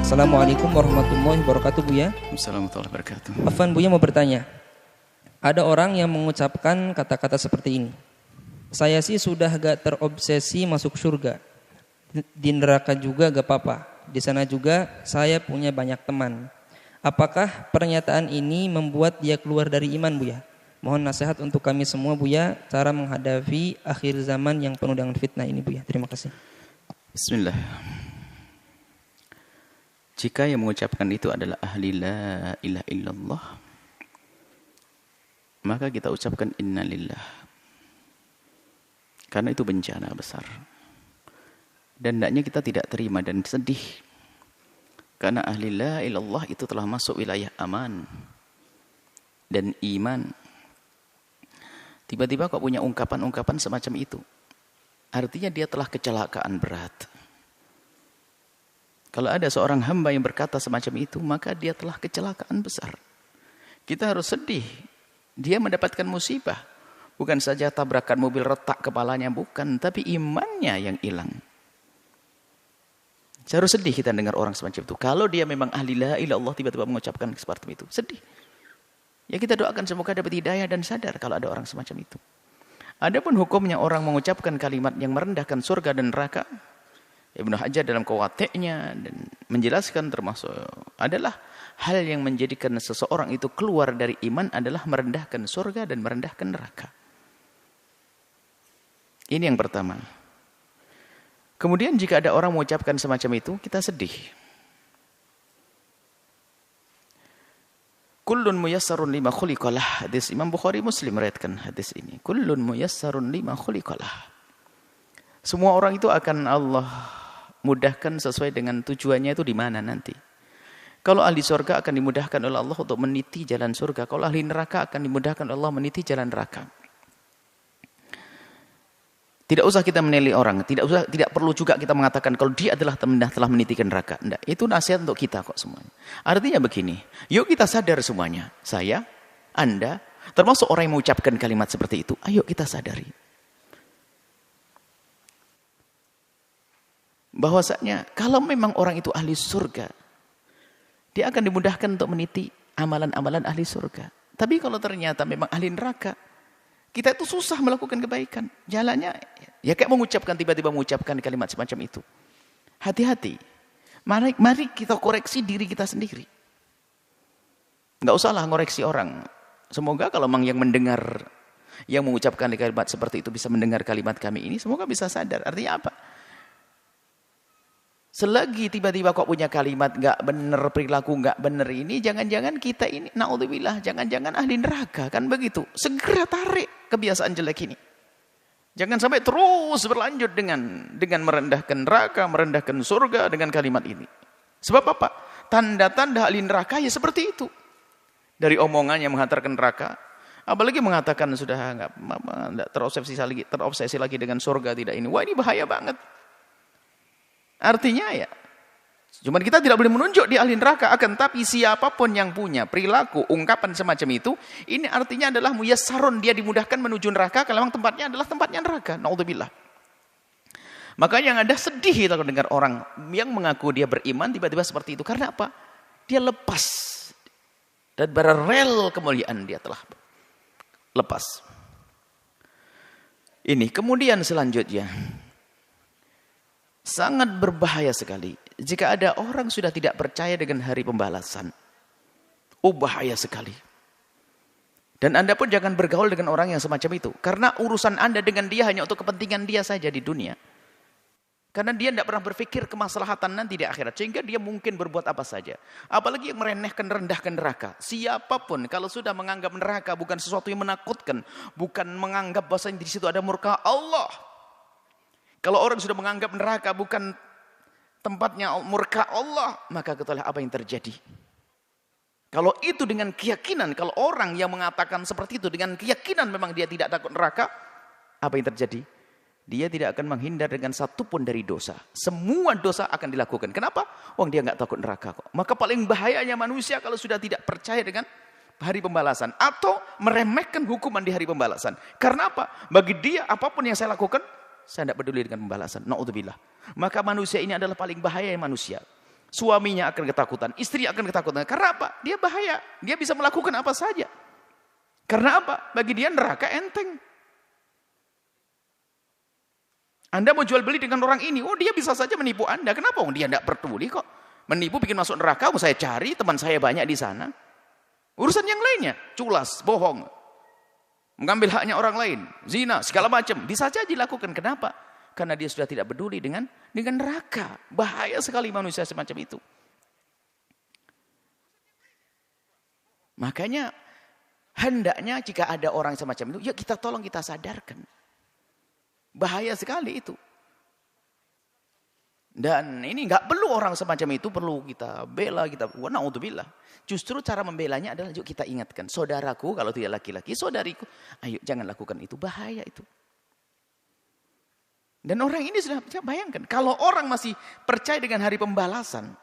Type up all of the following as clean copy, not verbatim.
Assalamualaikum warahmatullahi wabarakatuh, Buya. Assalamualaikum warahmatullahi wabarakatuh. Afwan, Buya mau bertanya. Ada orang yang mengucapkan kata-kata seperti ini. Saya sih sudah gak terobsesi masuk surga. Di neraka juga gak apa-apa. Di sana juga saya punya banyak teman. Apakah pernyataan ini membuat dia keluar dari iman, Buya? Mohon nasihat untuk kami semua, Buya, cara menghadapi akhir zaman yang penuh dengan fitnah ini, Buya. Terima kasih. Bismillah. Jika yang mengucapkan itu adalah ahli la ilaha illallah, maka kita ucapkan innalillah. Karena itu bencana besar. Dan hendaknya kita tidak terima dan sedih. Karena ahli la ilaha illallah itu telah masuk wilayah aman dan iman. Tiba-tiba kok punya ungkapan-ungkapan semacam itu. Artinya dia telah kecelakaan berat. Kalau ada seorang hamba yang berkata semacam itu, maka dia telah kecelakaan besar. Kita harus sedih. Dia mendapatkan musibah. Bukan saja tabrakan mobil retak kepalanya, bukan. Tapi imannya yang hilang. Harus sedih kita dengar orang semacam itu. Kalau dia memang ahli la ilaha illallah tiba-tiba mengucapkan seperti itu. Sedih. Ya kita doakan semoga dapat hidayah dan sadar kalau ada orang semacam itu. Adapun hukumnya orang mengucapkan kalimat yang merendahkan surga dan neraka, Ibnu Hajar dalam Qawatiknya dan menjelaskan termasuk adalah hal yang menjadikan seseorang itu keluar dari iman adalah merendahkan surga dan merendahkan neraka. Ini yang pertama. Kemudian jika ada orang mengucapkan semacam itu, kita sedih. Kullun muyassarun lima khuliqalah. Hadis Imam Bukhari Muslim meriwayatkan hadis ini. Kullun muyassarun lima khuliqalah. Semua orang itu akan Allah mudahkan sesuai dengan tujuannya itu di mana nanti. Kalau ahli surga akan dimudahkan oleh Allah untuk meniti jalan surga. Kalau ahli neraka akan dimudahkan oleh Allah meniti jalan neraka. Tidak usah kita menilai orang. Tidak perlu juga kita mengatakan kalau dia adalah telah menitikan neraka. Tidak. Itu nasihat untuk kita kok semuanya. Artinya begini. Yuk kita sadar semuanya. Saya, Anda, termasuk orang yang mengucapkan kalimat seperti itu. Ayo kita sadari. Bahwasanya kalau memang orang itu ahli surga, dia akan dimudahkan untuk meniti amalan-amalan ahli surga. Tapi kalau ternyata memang ahli neraka, kita itu susah melakukan kebaikan. Jalannya ya kayak tiba-tiba mengucapkan kalimat semacam itu. Hati-hati. Mari kita koreksi diri kita sendiri. Enggak usahlah ngoreksi orang. Semoga kalau memang yang mendengar, yang mengucapkan kalimat seperti itu bisa mendengar kalimat kami ini, semoga bisa sadar. Artinya apa? Selagi tiba-tiba kok punya kalimat gak benar, perilaku gak benar ini, jangan-jangan kita ini, na'udzubillah, jangan-jangan ahli neraka, kan begitu. Segera tarik kebiasaan jelek ini. Jangan sampai terus berlanjut dengan merendahkan neraka, merendahkan surga dengan kalimat ini. Sebab apa? Tanda-tanda ahli neraka ya seperti itu. Dari omongan yang menghantarkan neraka, apalagi mengatakan sudah nggak terobsesi lagi dengan surga tidak ini. Wah ini bahaya banget. Artinya ya, cuman kita tidak boleh menunjuk di ahli neraka, akan tapi siapapun yang punya perilaku, ungkapan semacam itu, ini artinya adalah muyassarun, dia dimudahkan menuju neraka, kalau memang tempatnya adalah tempatnya neraka. Na'udzubillah. Makanya yang ada sedih kita dengar orang yang mengaku dia beriman tiba-tiba seperti itu. Karena apa? Dia lepas. Dan berrel kemuliaan dia telah lepas. Ini kemudian selanjutnya. Sangat berbahaya sekali jika ada orang sudah tidak percaya dengan hari pembalasan. Bahaya sekali. Dan Anda pun jangan bergaul dengan orang yang semacam itu. Karena urusan Anda dengan dia hanya untuk kepentingan dia saja di dunia. Karena dia tidak pernah berpikir kemaslahatan nanti di akhirat. Sehingga dia mungkin berbuat apa saja. Apalagi yang merendahkan neraka. Siapapun kalau sudah menganggap neraka bukan sesuatu yang menakutkan. Bukan menganggap bahwasanya di situ ada murka Allah. Kalau orang sudah menganggap neraka bukan tempatnya murka Allah, maka ketahuilah apa yang terjadi. Kalau itu dengan keyakinan, kalau orang yang mengatakan seperti itu dengan keyakinan memang dia tidak takut neraka, apa yang terjadi? Dia tidak akan menghindar dengan satupun dari dosa. Semua dosa akan dilakukan. Kenapa? Dia nggak takut neraka kok. Maka paling bahayanya manusia kalau sudah tidak percaya dengan hari pembalasan atau meremehkan hukuman di hari pembalasan. Karena apa? Bagi dia apapun yang saya lakukan, saya tidak peduli dengan pembalasan. Na'udzubillah. Maka manusia ini adalah paling bahaya manusia. Suaminya akan ketakutan, istri akan ketakutan. Karena apa? Dia bahaya. Dia bisa melakukan apa saja. Karena apa? Bagi dia neraka enteng. Anda mau jual beli dengan orang ini, oh dia bisa saja menipu Anda. Kenapa? Oh, dia tidak peduli kok. Menipu bikin masuk neraka, mau saya cari, teman saya banyak di sana. Urusan yang lainnya, culas, bohong. Mengambil haknya orang lain, zina, segala macam. Bisa saja dilakukan. Kenapa? Karena dia sudah tidak peduli dengan neraka. Bahaya sekali manusia semacam itu. Makanya hendaknya jika ada orang semacam itu, ya kita tolong, kita sadarkan. Bahaya sekali itu. Dan ini nggak perlu orang semacam itu perlu kita bela, kita na'udzubillah. Justru cara membelanya adalah yuk kita ingatkan, saudaraku kalau tidak laki-laki, saudariku, ayo jangan lakukan itu, bahaya itu. Dan orang ini sudah bayangkan, kalau orang masih percaya dengan hari pembalasan,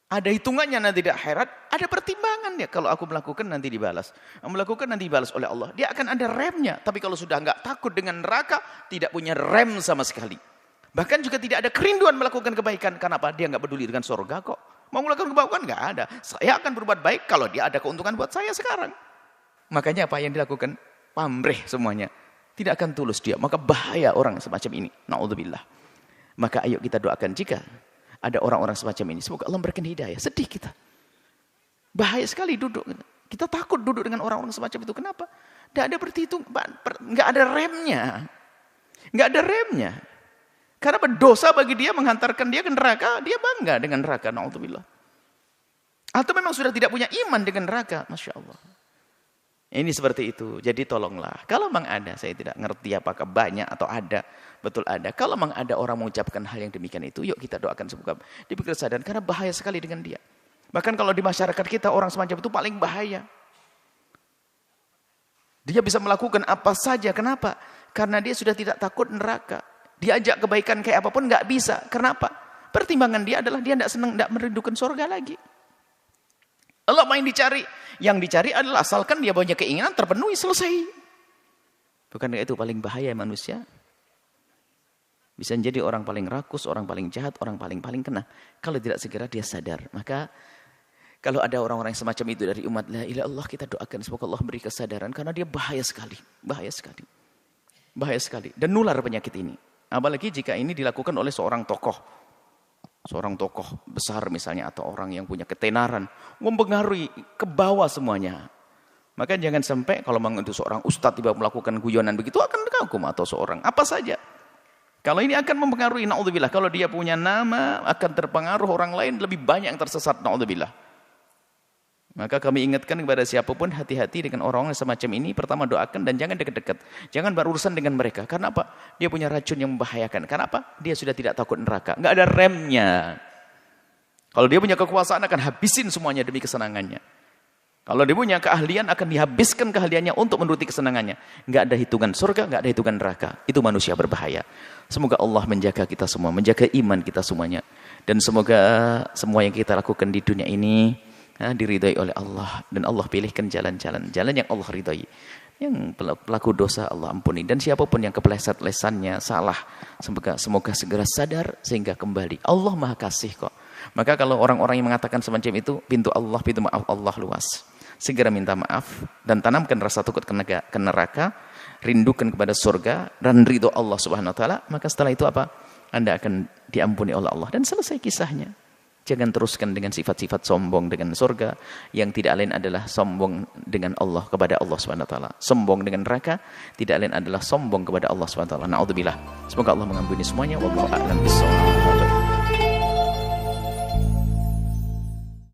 ada hitungannya nanti di akhirat, ada pertimbangan ya. Kalau aku melakukan nanti dibalas, melakukan nanti dibalas oleh Allah. Dia akan ada remnya. Tapi kalau sudah nggak takut dengan neraka, tidak punya rem sama sekali. Bahkan juga tidak ada kerinduan melakukan kebaikan. Kenapa? Dia nggak peduli dengan surga kok. Mau melakukan kebaikan nggak ada. Saya akan berbuat baik kalau dia ada keuntungan buat saya sekarang. Makanya apa yang dilakukan? Pamrih semuanya. Tidak akan tulus dia. Maka bahaya orang semacam ini. Na'udzubillah. Maka ayo kita doakan jika ada orang-orang semacam ini. Semoga Allah memberikan hidayah. Sedih kita. Bahaya sekali duduk. Kita takut duduk dengan orang-orang semacam itu. Kenapa? Tidak ada berhitung. Nggak ada remnya. Nggak ada remnya. Karena berdosa bagi dia menghantarkan dia ke neraka. Dia bangga dengan neraka. Na'udzubillah. Atau memang sudah tidak punya iman dengan neraka. Masya Allah. Ini seperti itu. Jadi tolonglah. Kalau memang ada, saya tidak ngerti apakah banyak atau ada. Betul ada. Kalau memang ada orang mengucapkan hal yang demikian itu, yuk kita doakan semoga diberi kesadaran. Karena bahaya sekali dengan dia. Bahkan kalau di masyarakat kita orang semacam itu paling bahaya. Dia bisa melakukan apa saja. Kenapa? Karena dia sudah tidak takut neraka. Diajak kebaikan kayak apapun nggak bisa. Kenapa? Pertimbangan dia adalah dia tidak senang, tidak merindukan surga lagi. Allah main dicari. Yang dicari adalah asalkan dia punya keinginan terpenuhi, selesai. Bukankah itu paling bahaya manusia? Bisa menjadi orang paling rakus, orang paling jahat, orang paling kena. Kalau tidak segera dia sadar. Maka kalau ada orang-orang semacam itu dari umat la ilaha illallah, kita doakan semoga Allah beri kesadaran. Karena dia bahaya sekali. Bahaya sekali. Bahaya sekali. Dan nular penyakit ini. Apalagi jika ini dilakukan oleh seorang tokoh. Seorang tokoh besar misalnya atau orang yang punya ketenaran. Mempengaruhi ke bawah semuanya. Maka jangan sampai kalau memang itu seorang ustadz tiba melakukan guyonan begitu akan kagum atau seorang apa saja. Kalau ini akan mempengaruhi, na'udzubillah. Kalau dia punya nama akan terpengaruh orang lain lebih banyak yang tersesat, na'udzubillah. Maka kami ingatkan kepada siapapun hati-hati dengan orang-orang semacam ini. Pertama doakan dan jangan dekat-dekat. Jangan berurusan dengan mereka. Karena apa? Dia punya racun yang membahayakan. Karena apa? Dia sudah tidak takut neraka. Nggak ada remnya. Kalau dia punya kekuasaan akan habisin semuanya demi kesenangannya. Kalau dia punya keahlian akan dihabiskan keahliannya untuk menuruti kesenangannya. Nggak ada hitungan surga, nggak ada hitungan neraka. Itu manusia berbahaya. Semoga Allah menjaga kita semua. Menjaga iman kita semuanya. Dan semoga semua yang kita lakukan di dunia ini diridhai oleh Allah, dan Allah pilihkan jalan yang Allah ridhai. Yang pelaku dosa Allah ampuni, dan siapapun yang kepleset lesannya salah, semoga segera sadar sehingga kembali. Allah Maha Kasih kok. Maka kalau orang-orang yang mengatakan semacam itu, pintu maaf Allah luas. Segera minta maaf dan tanamkan rasa takut ke neraka, rindukan kepada surga dan ridho Allah Subhanahu wa taala, maka setelah itu apa? Anda akan diampuni oleh Allah dan selesai kisahnya. Jangan teruskan dengan sifat-sifat sombong dengan surga yang tidak lain adalah sombong dengan Allah kepada Allah Subhanahu wa taala. Sombong dengan neraka tidak lain adalah sombong kepada Allah Subhanahu wa taala. Na'udzubillah. Semoga Allah mengampuni semuanya. Wallahu a'lam bishawab.